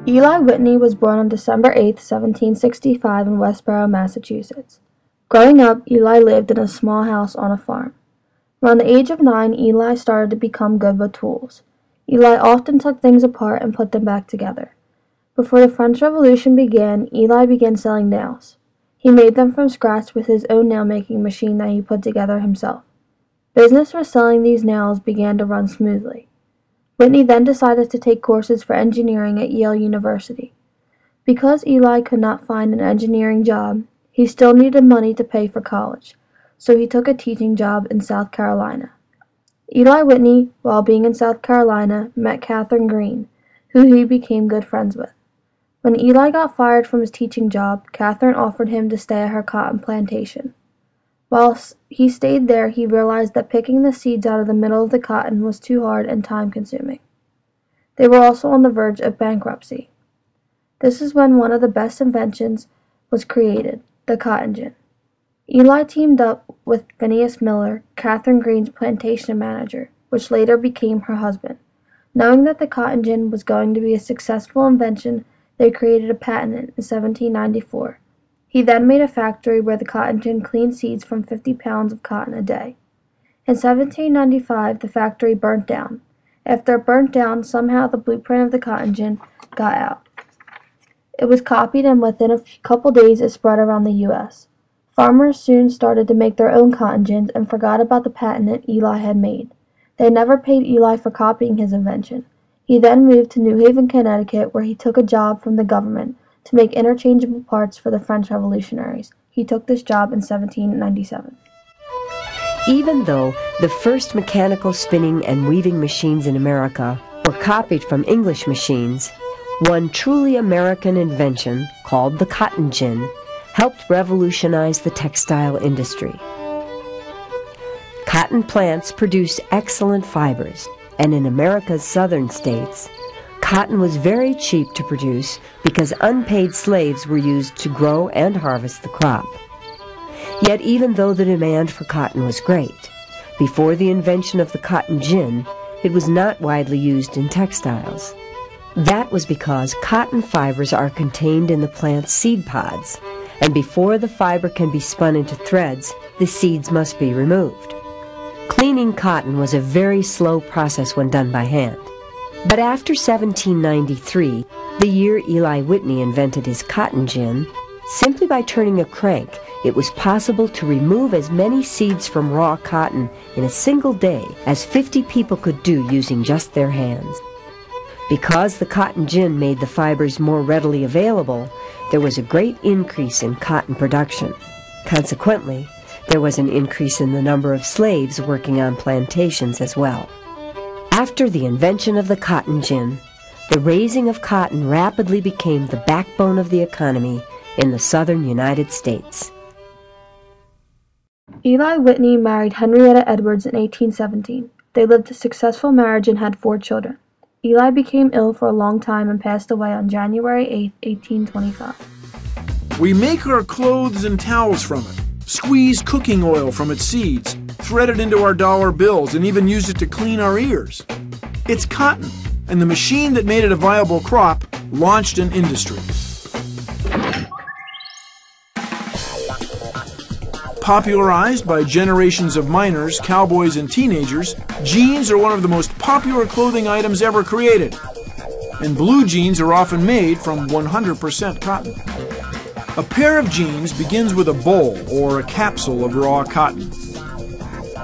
Eli Whitney was born on December 8, 1765 in Westborough, Massachusetts. Growing up, Eli lived in a small house on a farm. Around the age of 9, Eli started to become good with tools. Eli often took things apart and put them back together. Before the French Revolution began, Eli began selling nails. He made them from scratch with his own nail-making machine that he put together himself. Business for selling these nails began to run smoothly. Whitney then decided to take courses for engineering at Yale University. Because Eli could not find an engineering job, he still needed money to pay for college, so he took a teaching job in South Carolina. Eli Whitney, while being in South Carolina, met Catherine Green, who he became good friends with. When Eli got fired from his teaching job, Catherine offered him to stay at her cotton plantation. While he stayed there, he realized that picking the seeds out of the middle of the cotton was too hard and time-consuming. They were also on the verge of bankruptcy. This is when one of the best inventions was created, the cotton gin. Eli teamed up with Phineas Miller, Catherine Green's plantation manager, which later became her husband. Knowing that the cotton gin was going to be a successful invention, they created a patent in 1794. He then made a factory where the cotton gin cleaned seeds from 50 pounds of cotton a day. In 1795, the factory burnt down. After it burnt down, somehow the blueprint of the cotton gin got out. It was copied, and within a couple days it spread around the U.S. Farmers soon started to make their own cotton gins and forgot about the patent that Eli had made. They never paid Eli for copying his invention. He then moved to New Haven, Connecticut, where he took a job from the government to make interchangeable parts for the French revolutionaries. He took this job in 1797. Even though the first mechanical spinning and weaving machines in America were copied from English machines, one truly American invention, called the cotton gin, helped revolutionize the textile industry. Cotton plants produce excellent fibers, and in America's southern states, cotton was very cheap to produce because unpaid slaves were used to grow and harvest the crop. Yet even though the demand for cotton was great, before the invention of the cotton gin, it was not widely used in textiles. That was because cotton fibers are contained in the plant's seed pods, and before the fiber can be spun into threads, the seeds must be removed. Cleaning cotton was a very slow process when done by hand. But after 1793, the year Eli Whitney invented his cotton gin, simply by turning a crank, it was possible to remove as many seeds from raw cotton in a single day as 50 people could do using just their hands. Because the cotton gin made the fibers more readily available, there was a great increase in cotton production. Consequently, there was an increase in the number of slaves working on plantations as well. After the invention of the cotton gin, the raising of cotton rapidly became the backbone of the economy in the southern United States. Eli Whitney married Henrietta Edwards in 1817. They lived a successful marriage and had 4 children. Eli became ill for a long time and passed away on January 8, 1825. We make our clothes and towels from it, squeeze cooking oil from its seeds, thread it into our dollar bills, and even use it to clean our ears. It's cotton, and the machine that made it a viable crop launched an industry. Popularized by generations of miners, cowboys, and teenagers, jeans are one of the most popular clothing items ever created. And blue jeans are often made from 100% cotton. A pair of jeans begins with a boll or a capsule of raw cotton.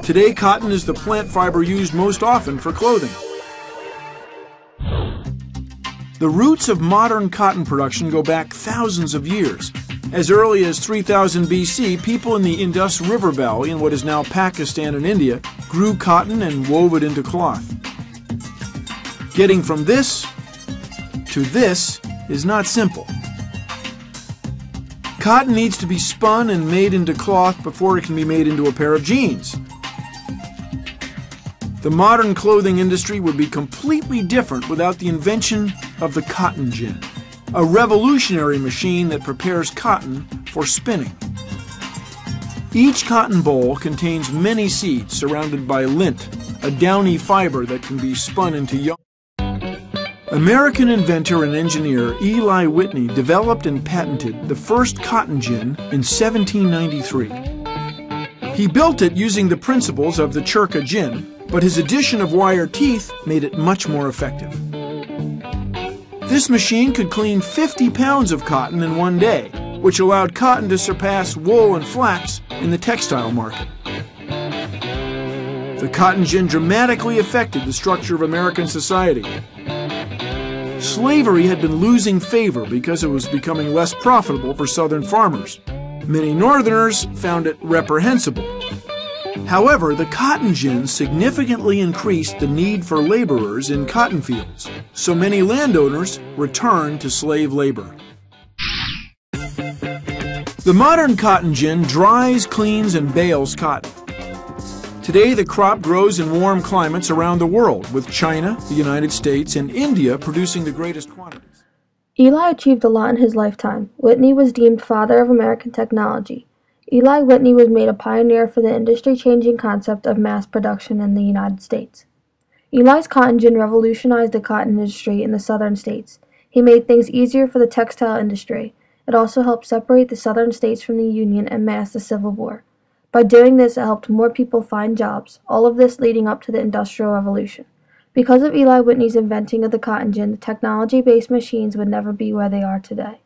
Today, cotton is the plant fiber used most often for clothing. The roots of modern cotton production go back thousands of years. As early as 3000 BC, people in the Indus River Valley in what is now Pakistan and India grew cotton and wove it into cloth. Getting from this to this is not simple. Cotton needs to be spun and made into cloth before it can be made into a pair of jeans. The modern clothing industry would be completely different without the invention of the cotton gin, a revolutionary machine that prepares cotton for spinning. Each cotton boll contains many seeds surrounded by lint, a downy fiber that can be spun into yarn. American inventor and engineer Eli Whitney developed and patented the first cotton gin in 1793. He built it using the principles of the Churka gin, but his addition of wire teeth made it much more effective. This machine could clean 50 pounds of cotton in one day, which allowed cotton to surpass wool and flax in the textile market. The cotton gin dramatically affected the structure of American society. Slavery had been losing favor because it was becoming less profitable for Southern farmers. Many Northerners found it reprehensible. However, the cotton gin significantly increased the need for laborers in cotton fields, so many landowners returned to slave labor. The modern cotton gin dries, cleans, and bales cotton. Today, the crop grows in warm climates around the world, with China, the United States, and India producing the greatest quantities. Eli achieved a lot in his lifetime. Whitney was deemed father of American technology. Eli Whitney was made a pioneer for the industry-changing concept of mass production in the United States. Eli's cotton gin revolutionized the cotton industry in the southern states. He made things easier for the textile industry. It also helped separate the southern states from the Union and mask the Civil War. By doing this, it helped more people find jobs, all of this leading up to the Industrial Revolution. Because of Eli Whitney's inventing of the cotton gin, the technology-based machines would never be where they are today.